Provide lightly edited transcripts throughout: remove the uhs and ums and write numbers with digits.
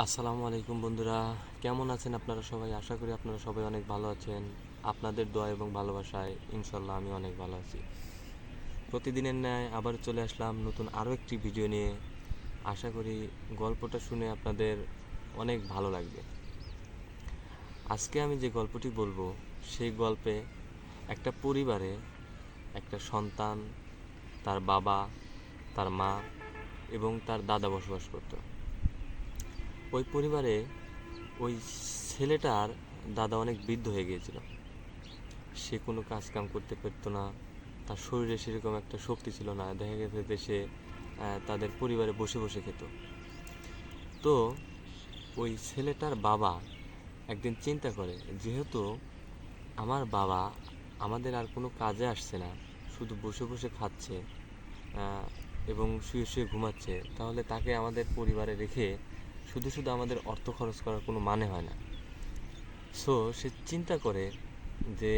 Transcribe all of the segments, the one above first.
আসসালামু আলাইকুম বন্ধুরা, কেমন আছেন আপনারা সবাই? আশা করি আপনারা সবাই অনেক ভালো আছেন। আপনাদের দোয়া এবং ভালোবাসায় ইনশাল্লাহ আমি অনেক ভালো আছি। প্রতিদিনের ন্যায় আবার চলে আসলাম নতুন আরও একটি ভিডিও নিয়ে। আশা করি গল্পটা শুনে আপনাদের অনেক ভালো লাগবে। আজকে আমি যে গল্পটি বলবো সেই গল্পে একটা পরিবারে একটা সন্তান, তার বাবা, তার মা এবং তার দাদা বসবাস করত। ওই পরিবারে ওই ছেলেটার দাদা অনেক বৃদ্ধ হয়ে গিয়েছিল। সে কোনো কাজ কাম করতে পারতো না, তার শরীরে সেরকম একটা শক্তি ছিল না। দেখা গেছে যে সে তাদের পরিবারে বসে বসে খেত। তো ওই ছেলেটার বাবা একদিন চিন্তা করে, যেহেতু আমার বাবা আমাদের আর কোনো কাজে আসছে না, শুধু বসে বসে খাচ্ছে এবং শুয়ে শুয়ে ঘুমাচ্ছে, তাহলে তাকে আমাদের পরিবারে রেখে শুধু শুধু আমাদের অর্থ খরচ করার কোনো মানে হয় না। সো সে চিন্তা করে যে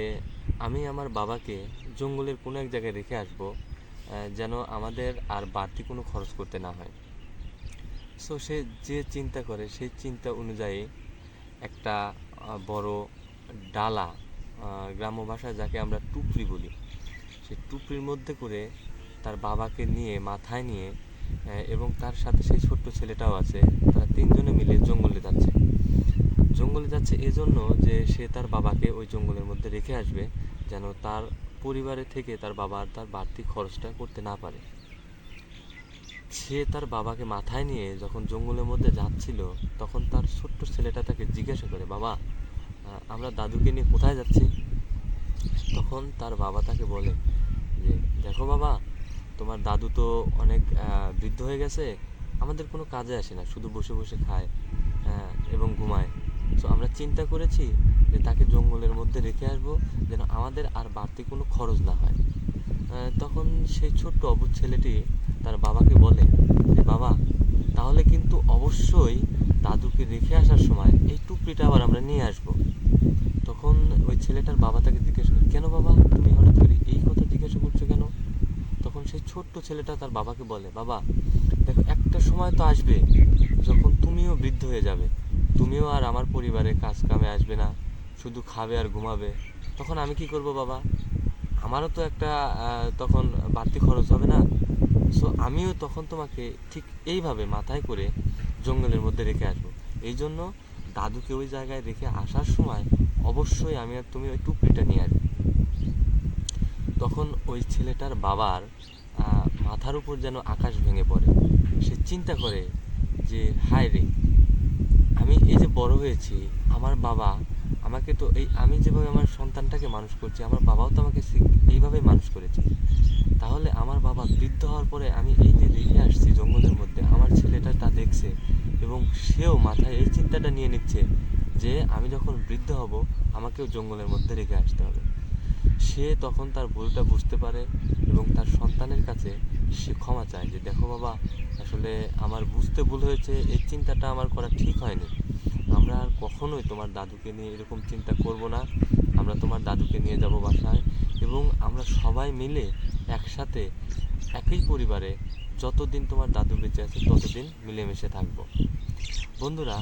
আমি আমার বাবাকে জঙ্গলের কোনো এক জায়গায় রেখে আসব, যেন আমাদের আর বাড়তি কোনো খরচ করতে না হয়। সো সে যে চিন্তা করে সেই চিন্তা অনুযায়ী একটা বড় ডালা, গ্রাম্য ভাষায় যাকে আমরা টুকরি বলি, সেই টুকরির মধ্যে করে তার বাবাকে নিয়ে মাথায় নিয়ে এবং তার সাথে সেই ছোট্ট ছেলেটাও আছে, তারা তিনজনে মিলে জঙ্গলে যাচ্ছে এজন্য যে সে তার বাবাকে ওই জঙ্গলের মধ্যে রেখে আসবে, যেন তার পরিবারে থেকে তার বাবা আর তার বাড়তি খরচটা করতে না পারে। সে তার বাবাকে মাথায় নিয়ে যখন জঙ্গলের মধ্যে যাচ্ছিল, তখন তার ছোট্ট ছেলেটা তাকে জিজ্ঞাসা করে, বাবা, আমরা দাদুকে নিয়ে কোথায় যাচ্ছি? তখন তার বাবা তাকে বলে যে, দেখো বাবা, তোমার দাদু তো অনেক বৃদ্ধ হয়ে গেছে, আমাদের কোনো কাজে আসে না, শুধু বসে বসে খায় এবং ঘুমায়। তো আমরা চিন্তা করেছি যে তাকে জঙ্গলের মধ্যে রেখে আসবো, যেন আমাদের আর বাড়তি কোনো খরচ না হয়। তখন সেই ছোট্ট অবুঝ ছেলেটি তার বাবাকে বলে যে, বাবা, তাহলে কিন্তু অবশ্যই দাদুকে রেখে আসার সময় এই টুকরিটা আবার আমরা নিয়ে আসবো। তখন ওই ছেলেটার বাবা তাকে জিজ্ঞাসা করে, কেন বাবা, তুমি হঠাৎ করে এই কথা জিজ্ঞাসা করছো কেন? তখন সেই ছোট্ট ছেলেটা তার বাবাকে বলে, বাবা, দেখো, একটা সময় তো আসবে যখন তুমিও বৃদ্ধ হয়ে যাবে, তুমিও আর আমার পরিবারে কাজ কামে আসবে না, শুধু খাবে আর ঘুমাবে। তখন আমি কি করব বাবা? আমারও তো একটা তখন বাড়তি খরচ হবে না? সো আমিও তখন তোমাকে ঠিক এইভাবে মাথায় করে জঙ্গলের মধ্যে রেখে আসবো। এই জন্য দাদুকে ওই জায়গায় রেখে আসার সময় অবশ্যই আমি আর তুমি ওই টুকরিটা নিয়ে আসবে। তখন ওই ছেলেটার বাবার মাথার উপর যেন আকাশ ভেঙে পড়ে। সে চিন্তা করে যে, হায় রে, আমি এই যে বড় হয়েছি, আমার বাবা আমাকে তো আমি যেভাবে আমার সন্তানটাকে মানুষ করছি, আমার বাবাও তো আমাকে এইভাবেই মানুষ করেছে। তাহলে আমার বাবা বৃদ্ধ হওয়ার পরে আমি এই যে রেখে আসছি জঙ্গলের মধ্যে, আমার ছেলেটা তা দেখছে এবং সেও মাথায় এই চিন্তাটা নিয়ে নিচ্ছে যে আমি যখন বৃদ্ধ হব আমাকেও জঙ্গলের মধ্যে রেখে আসতে হবে। সে তখন তার ভুলটা বুঝতে পারে এবং তার সন্তানের কাছে সে ক্ষমা চায় যে, দেখো বাবা, আসলে আমার বুঝতে ভুল হয়েছে, এই চিন্তাটা আমার করা ঠিক হয়নি। আমরা আর কখনোই তোমার দাদুকে নিয়ে এরকম চিন্তা করব না। আমরা তোমার দাদুকে নিয়ে যাব বাসায় এবং আমরা সবাই মিলে একসাথে একই পরিবারে যতদিন তোমার দাদু বেঁচে আছে ততদিন মিলেমিশে থাকবো। বন্ধুরা,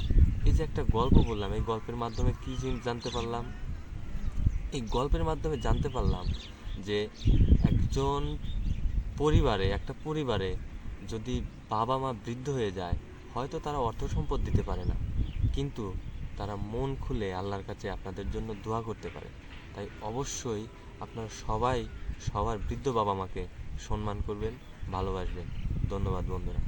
এই যে একটা গল্প বললাম, এই গল্পের মাধ্যমে কী জানতে পারলাম? এই গল্পের মাধ্যমে জানতে পারলাম যে একটা পরিবারে যদি বাবা মা বৃদ্ধ হয়ে যায়, হয়তো তারা অর্থ সম্পদ দিতে পারে না, কিন্তু তারা মন খুলে আল্লাহর কাছে আপনাদের জন্য দোয়া করতে পারে। তাই অবশ্যই আপনারা সবাই সবার বৃদ্ধ বাবা মাকে সম্মান করবেন, ভালোবাসবেন। ধন্যবাদ বন্ধুরা।